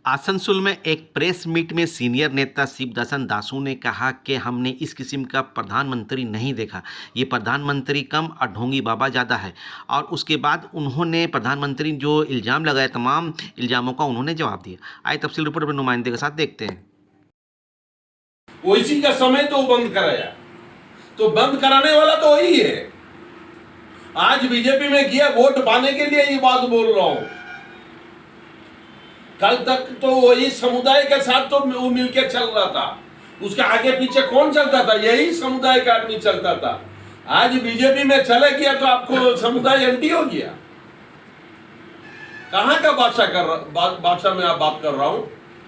आसनसोल में एक press meet में सीनियर नेता शिवदासन दासू ने कहा कि हमने इस किस्म का प्रधानमंत्री नहीं देखा। ये प्रधानमंत्री कम और ढोंगी बाबा ज़्यादा है। और उसके बाद उन्होंने प्रधानमंत्री जो इल्ज़ाम लगाए, तमाम इल्ज़ामों का उन्होंने जवाब दिया। आइए तफसील रिपोर्ट अपने नुमाइंदे के साथ देखते हैं। ओवैसी का समय तो बंद कराया, तो बंद कराने वाला तो वही है। आज बीजेपी में किया, वोट पाने के लिए ये बात बोल रहा हूं। कल तक तो वही समुदाय के साथ तो वो मिलके चल रहा था, उसके आगे पीछे कौन चलता था? यही समुदाय का आदमी चलता था। आज बीजेपी में चले गया तो आपको समुदाय एंटी हो गया। कहां का बादशाह में आप बात कर रहा हूं?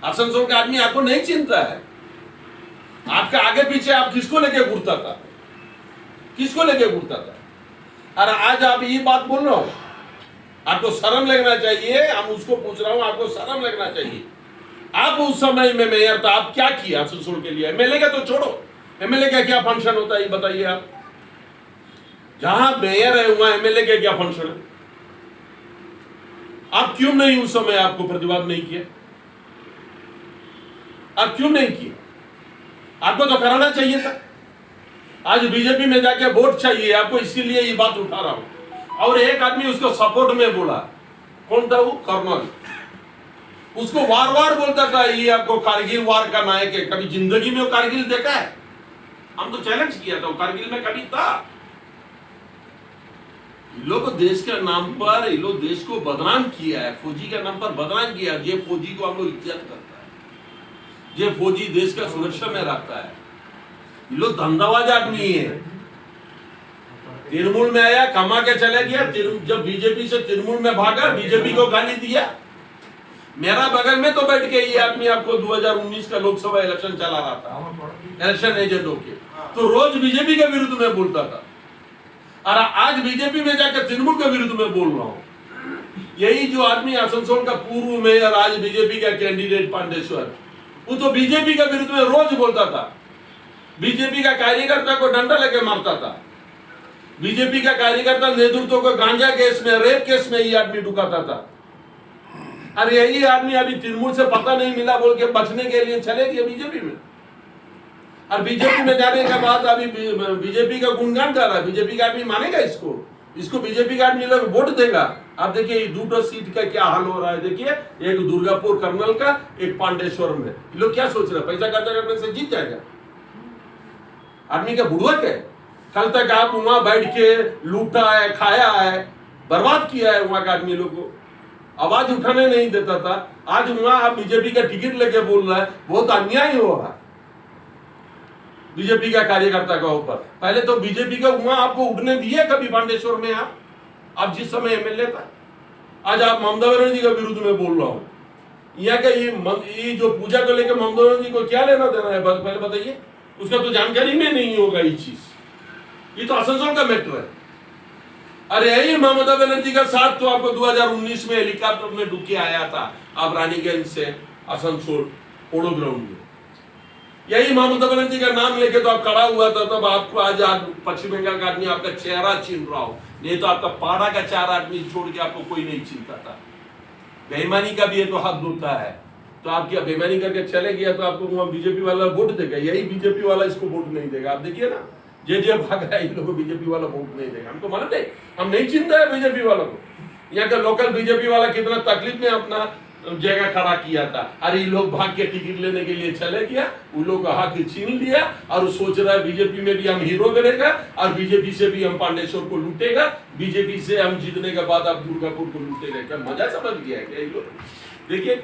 आसनसोल का आदमी आपको नहीं चिंता है। आपके आगे पीछे आप किसको लेके घूरता था? किसको लेके घूरता था? और आज आप ये बात बोल रहे हो, आपको शर्म लगना चाहिए। हम उसको पूछ रहा हूं, आपको शर्म लगना चाहिए। आप उस समय में मेयर था, आप क्या किया आसनसोल के लिए? एमएलए का तो छोड़ो, एमएलए का क्या फंक्शन होता है ये बताइए आप। जहां मेयर है वहां एमएलए का क्या फंक्शन है? आप क्यों नहीं उस समय आपको प्रतिवाद नहीं किया? आप क्यों नहीं किया? आपको तो कराना चाहिए था। आज बीजेपी में जाके वोट चाहिए आपको, इसलिए ये बात उठा रहा हूं। और एक आदमी उसको सपोर्ट में बोला, कौन था वो? कर्नल। उसको वार वार बोलता था ये आपको कारगिल वार का नायक है। कभी जिंदगी में वो कारगिल देखा है? हम तो चैलेंज किया था, वो कारगिल में कभी था? ये लोग देश के नाम पर, ये लोग देश को बदनाम किया है, फौजी के नाम पर बदनाम किया। ये फौजी को हम लोग इज्जत करता है, ये फौजी देश का सुरक्षा में रखता है। ये लोग धंधाबाज आदमी है। तृणमूल में आया, कमा के चले गया, जब बीजेपी से तृणमूल में भागा, बीजेपी को गाली दिया। मेरा बगल में तो बैठ के ये आदमी आपको 2019 का लोकसभा इलेक्शन चला रहा था, इलेक्शन एजेंट होके, तो रोज बीजेपी के विरुद्ध में बोलता था। और आज बीजेपी में जाकर तृणमूल के विरुद्ध में बोल रहा हूं। यही जो आदमी आसनसोल का पूर्व मेयर, आज बीजेपी का कैंडिडेट पांडेश्वर, वो तो बीजेपी के विरुद्ध में रोज बोलता था। बीजेपी का कार्यकर्ता को डंडा लेके मारता था। बीजेपी का कार्यकर्ता नेतृत्व को गांजा केस में, रेप केस में ये आदमी ढुकाता था। अरे यही आदमी अभी तृणमूल से पता नहीं मिला बोल के बचने के लिए चले गए बीजेपी में। और बीजेपी में जाने के बाद अभी बीजेपी का गुणगान गा रहा है। बीजेपी का आदमी मानेगा इसको बीजेपी का आदमी लोग वोट देगा। आप देखिए दूसरा सीट का क्या हाल हो रहा है। देखिए, एक दुर्गापुर कर्नल का, एक पांडेश्वर में। लोग क्या सोच रहे हैं? पैसा खर्चा करने से जीत जाएगा आदमी? क्या बुड़वक है? कल तक आप वहां बैठ के लूटा है, खाया है, बर्बाद किया है वहां का आदमी लोग को, आवाज उठाने नहीं देता था। आज वहां आप बीजेपी का टिकट लेके बोल रहा है, बहुत अन्याय हो रहा है बीजेपी का कार्यकर्ता का ऊपर। पहले तो बीजेपी का वहां आपको उठने दिए कभी पांडेश्वर में? आप जिस समय एमएलए था, आज आप ममता बनर्जी के विरुद्ध में बोल रहा हूं। यहाँ का ये जो पूजा को लेकर ममता बनर्जी को क्या लेना देना है, पहले बताइए। उसका तो जानकारी में नहीं होगा ये चीज। ये तो आसनसोल का मैटर है। अरे यही ममता बनर्जी का साथ तो आपको 2019 में हेलीकॉप्टर में डूब के आया था, आप रानीगंज से आसनसोल पोड़ो ग्राउंड में। यही ममता बनर्जी का नाम लेके तो आप खड़ा हुआ था, तब आपको आज पश्चिम बंगाल का आदमी आपका चेहरा छीन रहा हो। नहीं तो आपका पारा का 4 आदमी छोड़ के आपको कोई नहीं छीनता था। बेईमानी का भी ये तो हद होता है। तो आप क्या बेईमानी करके चले गया तो आपको वहां बीजेपी वाला वोट देगा? यही बीजेपी वाला इसको वोट नहीं देगा। आप देखिए ना, जे भागा है, इन लोगों को बीजेपी वाला वोट नहीं देगा। हमको मालूम है, हम नहीं चिंता है बीजेपी वालों को। यहाँ का लोकल बीजेपी वाला कितना तकलीफ में अपना जगह खड़ा किया था। अरे ये लोग भाग के टिकट लेने के लिए चले गया, उन लोग का हक छीन लिया और सोच रहा है बीजेपी में भी हम हीरो बनेगा और बीजेपी से भी हम पांडेश्वर को लूटेगा, बीजेपी से हम जीतने के बाद आप दुर्गापुर को लूटेगा। क्या मजा समझ गया है क्या ये लोग? देखिए,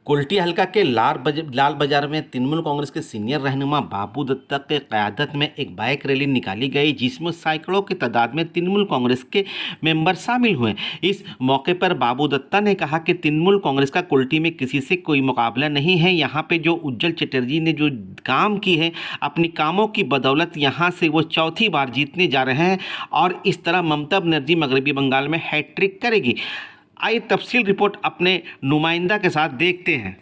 कुल्टी हल्का के लाल बाजार में तृणमूल कांग्रेस के सीनियर रहनुमा बाबू दत्ता के क़यादत में एक बाइक रैली निकाली गई, जिसमें सैकड़ों की तादाद में तृणमूल कांग्रेस के मेंबर शामिल हुए। इस मौके पर बाबू दत्ता ने कहा कि तृणमूल कांग्रेस का कुल्टी में किसी से कोई मुकाबला नहीं है। यहाँ पे जो उज्जवल चटर्जी ने जो काम की है, अपनी कामों की बदौलत यहाँ से वो चौथी बार जीतने जा रहे हैं और इस तरह ममता बनर्जी मगरबी बंगाल में हैट्रिक करेगी। आइए तफसील रिपोर्ट अपने नुमाइंदा के साथ देखते हैं।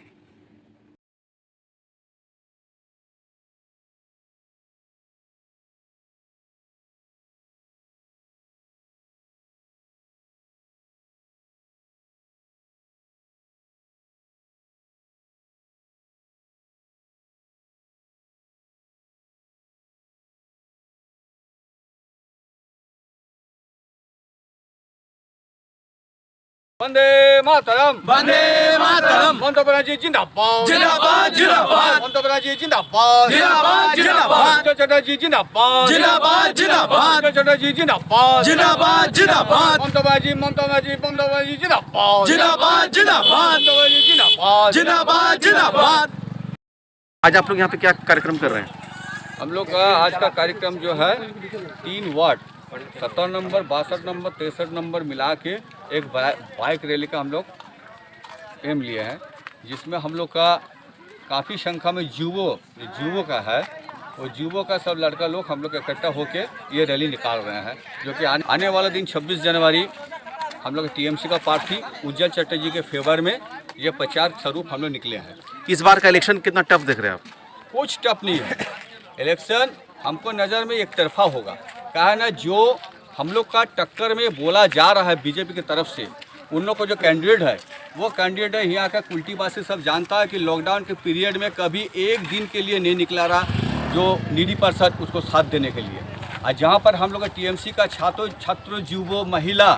वंदे मातरम, वंदे मातरम। ममता बनर्जी जिंदाबाद, जिंदाबाद, जिंदाबाद। ममता बनर्जी जिंदाबाद, जिंदाबाद, जिंदाबाद। उज्जवल चटर्जी जिंदाबाद, जिंदाबाद, जिंदाबाद। उज्जवल चटर्जी जिंदाबाद, जिंदाबाद, जिंदाबाद। ममता बनर्जी, ममता बनर्जी, ममता बनर्जी जिंदाबाद, जिंदाबाद, जिंदाबाद। ममता बनर्जी जिंदाबाद, जिंदाबाद, जिंदाबाद। आज आप लोग यहाँ पे क्या कार्यक्रम कर रहे हैं? हम लोग का आज का कार्यक्रम जो है 3 वार्ड 17 नंबर, 62 नंबर, 63 नंबर मिला के एक बाइक रैली का हम लोग एम लिए हैं, जिसमें हम लोग का काफ़ी संख्या में जुवों का है। और जुवों का सब लड़का लोग हम लोग इकट्ठा होके ये रैली निकाल रहे हैं, जो कि आने वाला दिन 26 जनवरी हम लोग टीएमसी का प्रार्थी उज्जवल चटर्जी के फेवर में ये प्रचार स्वरूप हम लोग निकले हैं। इस बार का इलेक्शन कितना टफ देख रहे हैं आप? कुछ टफ नहीं है। इलेक्शन हमको नज़र में एक तरफा होगा। कहा ना, जो हम लोग का टक्कर में बोला जा रहा है बीजेपी की तरफ से, उन लोग को जो कैंडिडेट है वो कैंडिडेट है यहाँ का कुल्टीवासी सब जानता है कि लॉकडाउन के पीरियड में कभी एक दिन के लिए नहीं निकला रहा जो नीडी पर्सन उसको साथ देने के लिए। और जहाँ पर हम लोग का टीएमसी का छात्र युवा महिला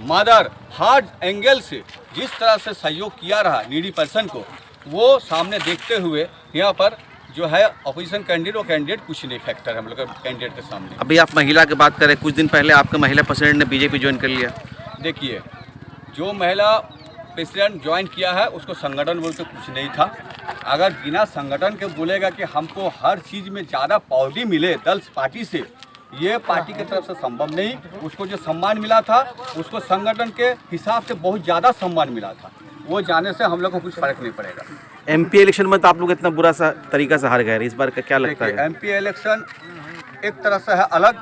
मदर हर एंगल से जिस तरह से सहयोग किया रहा नीडी पर्सन को, वो सामने देखते हुए यहाँ पर जो है अपोजिशन कैंडिडेट, वो कैंडिडेट कुछ नहीं फैक्टर है हम लोग का कैंडिडेट के सामने। अभी आप महिला की बात करें, कुछ दिन पहले आपका महिला प्रेसिडेंट ने बीजेपी ज्वाइन कर लिया। देखिए, जो महिला प्रेसिडेंट ज्वाइन किया है उसको संगठन बोलते कुछ नहीं था। अगर बिना संगठन के बोलेगा कि हमको हर चीज़ में ज़्यादा पावती मिले दल पार्टी से, ये पार्टी की तरफ से संभव नहीं। उसको जो सम्मान मिला था उसको संगठन के हिसाब से बहुत ज़्यादा सम्मान मिला था। वो जाने से हम लोग को कुछ फर्क नहीं पड़ेगा। एमपी इलेक्शन में तो आप लोग इतना बुरा सा तरीका से हार गए, इस बार का क्या लगता है? एमपी इलेक्शन एक तरह से है अलग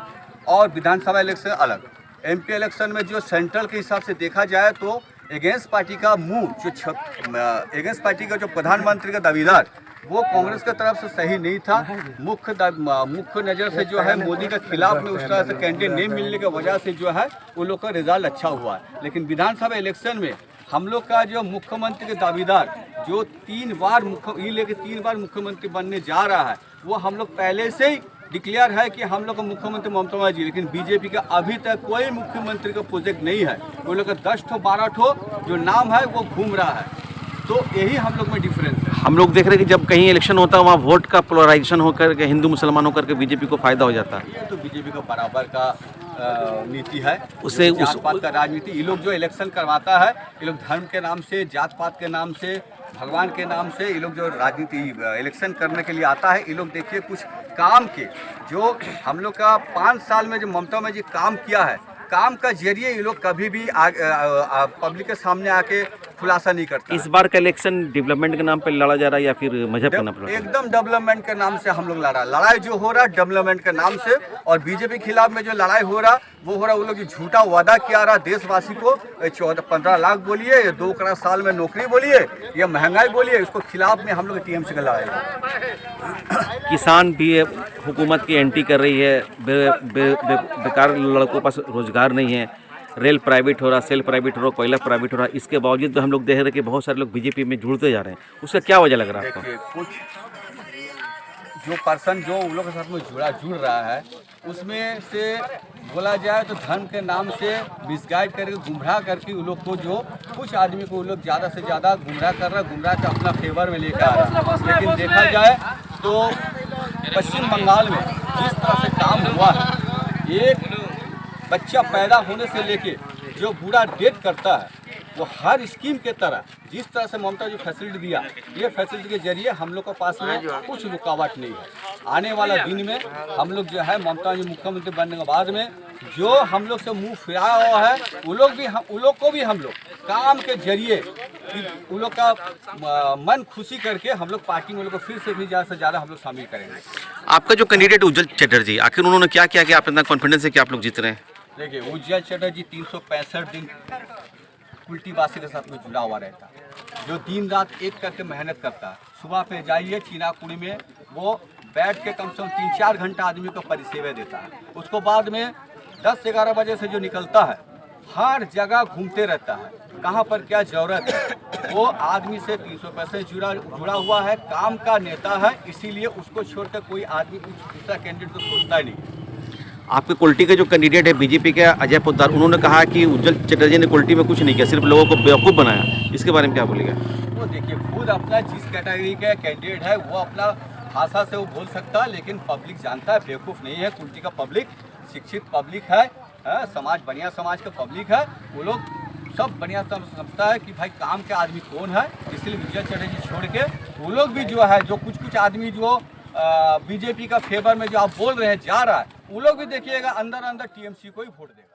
और विधानसभा इलेक्शन अलग। एमपी इलेक्शन में जो सेंट्रल के हिसाब से देखा जाए तो अगेंस्ट पार्टी का अगेंस्ट पार्टी का जो प्रधानमंत्री का दावेदार वो कांग्रेस की तरफ से सही नहीं था। मुख्य नज़र से जो है मोदी के खिलाफ में उस तरह से कैंडिडेट नहीं मिलने की वजह से जो है उन लोग का रिजल्ट अच्छा हुआ है। लेकिन विधानसभा इलेक्शन में हम लोग का जो मुख्यमंत्री के दावेदार जो 3 बार मुख्यमंत्री बनने जा रहा है, वो हम लोग पहले से ही डिक्लेयर है कि हम लोग का मुख्यमंत्री ममता बनर्जी। लेकिन बीजेपी का अभी तक कोई मुख्यमंत्री का प्रोजेक्ट नहीं है। वो लोग का 10 ठो 12 ठो जो नाम है वो घूम रहा है। तो यही हम लोग में डिफरेंस है। हम लोग देख रहे हैं कि जब कहीं इलेक्शन होता है वहाँ वोट का पोलराइजेशन होकर के हिंदू मुसलमान होकर के बीजेपी को फायदा हो जाता है। ये तो बीजेपी का बराबर का नीति है, उससे जात पात का राजनीति। ये लोग जो इलेक्शन करवाता है, ये लोग धर्म के नाम से, जात पात के नाम से, भगवान के नाम से ये लोग जो राजनीति इलेक्शन करने के लिए आता है, ये लोग देखिए कुछ काम के जो हम लोग का 5 साल में जो ममता में जी काम किया है, काम का जरिए ये लोग कभी भी पब्लिक के सामने आके खुलासा नहीं करता। इस बार का इलेक्शन डेवलपमेंट के नाम पे लड़ा जा रहा है या फिर मजहब के नाम पे? एकदम डेवलपमेंट के नाम से हम लोग लड़ा। लड़ाई जो हो रहा है डेवलपमेंट के नाम से, और बीजेपी के खिलाफ में जो लड़ाई हो रहा वो लोग जो झूठा वादा किया रहा देशवासी को, 14-15 लाख बोलिए, 2 करोड़ साल में नौकरी बोलिए, या महंगाई बोलिए, उसको खिलाफ में हम लोग टीएमसी का लड़ाई। किसान भी हुकूमत की एंटी कर रही है, बेकार लड़कों के पास रोजगार नहीं है, रेल प्राइवेट हो रहा, सेल प्राइवेट हो रहा, कोयला प्राइवेट हो रहा। इसके बावजूद भी हम लोग देख रहे हैं कि बहुत सारे लोग बीजेपी में जुड़ते जा रहे हैं। उसका क्या वजह लग रहा है आपको? देखिए, कुछ जो पर्सन जो उन लोग के साथ में जुड़ रहा है, उसमें से बोला जाए तो धर्म के नाम से मिसगाइड करके, गुमराह करके उन लोग को, जो कुछ आदमी को उन लोग ज़्यादा से ज़्यादा गुमराह कर रहा है, गुमराह के अपना फेवर में लेकर आ रहा है। लेकिन देखा जाए तो पश्चिम बंगाल में जिस तरह से काम हुआ है, एक बच्चा पैदा होने से लेके जो बूढ़ा डेथ करता है, वो हर स्कीम के तरह जिस तरह से ममता जी फैसिलिटी दिया, ये फैसिलिटी के जरिए हम लोग के पास में कुछ रुकावट नहीं है। आने वाला दिन में हम लोग जो है ममता जी मुख्यमंत्री बनने के बाद में जो हम लोग से मुंह फिराया हुआ है, उन लोग को भी हम लोग काम के जरिए उन लोग का मन खुशी करके हम लोग पार्टी में उन लोग को फिर से भी ज़्यादा से ज़्यादा हम लोग शामिल करेंगे। आपका जो कैंडिडेट उज्जवल चटर्जी, आखिर उन्होंने क्या किया कि आप इतना कॉन्फिडेंस है कि आप लोग जीत रहे हैं? देखिए, उज्जवल चटर्जी 365 दिन कुल्टीवासी के साथ में जुड़ा हुआ रहता है, जो दिन रात एक करके मेहनत करता है। सुबह पे जाइए चीनाकुड़ी में, वो बैठ के कम से कम 3-4 घंटा आदमी को परिसेवा देता है। उसको बाद में 10-11 बजे से जो निकलता है, हर जगह घूमते रहता है, कहाँ पर क्या ज़रूरत है। वो आदमी से 365 जुड़ा हुआ है, काम का नेता है, इसीलिए उसको छोड़कर कोई आदमी कुछ दूसरा कैंडिडेट को सोचता ही नहीं। आपके कुल्टी के जो कैंडिडेट है बीजेपी के अजय पोद्दार, उन्होंने कहा कि उज्जवल चटर्जी ने कुल्टी में कुछ नहीं किया, सिर्फ लोगों को बेवकूफ़ बनाया। इसके बारे में क्या बोलेगा? वो देखिए, खुद अपना जिस कैटेगरी का कैंडिडेट है वो अपना भाषा से वो बोल सकता है, लेकिन पब्लिक जानता है बेवकूफ़ नहीं है। कुल्टी का पब्लिक शिक्षित पब्लिक है, समाज बढ़िया समाज का पब्लिक है। वो लोग सब बढ़िया समझता है कि भाई काम के आदमी कौन है, इसलिए उज्जवल चटर्जी छोड़ के वो लोग भी जो है, जो कुछ आदमी जो बीजेपी का फेवर में जो आप बोल रहे हैं जा रहा है, वो लोग भी देखिएगा अंदर टीएमसी को ही वोट देगा।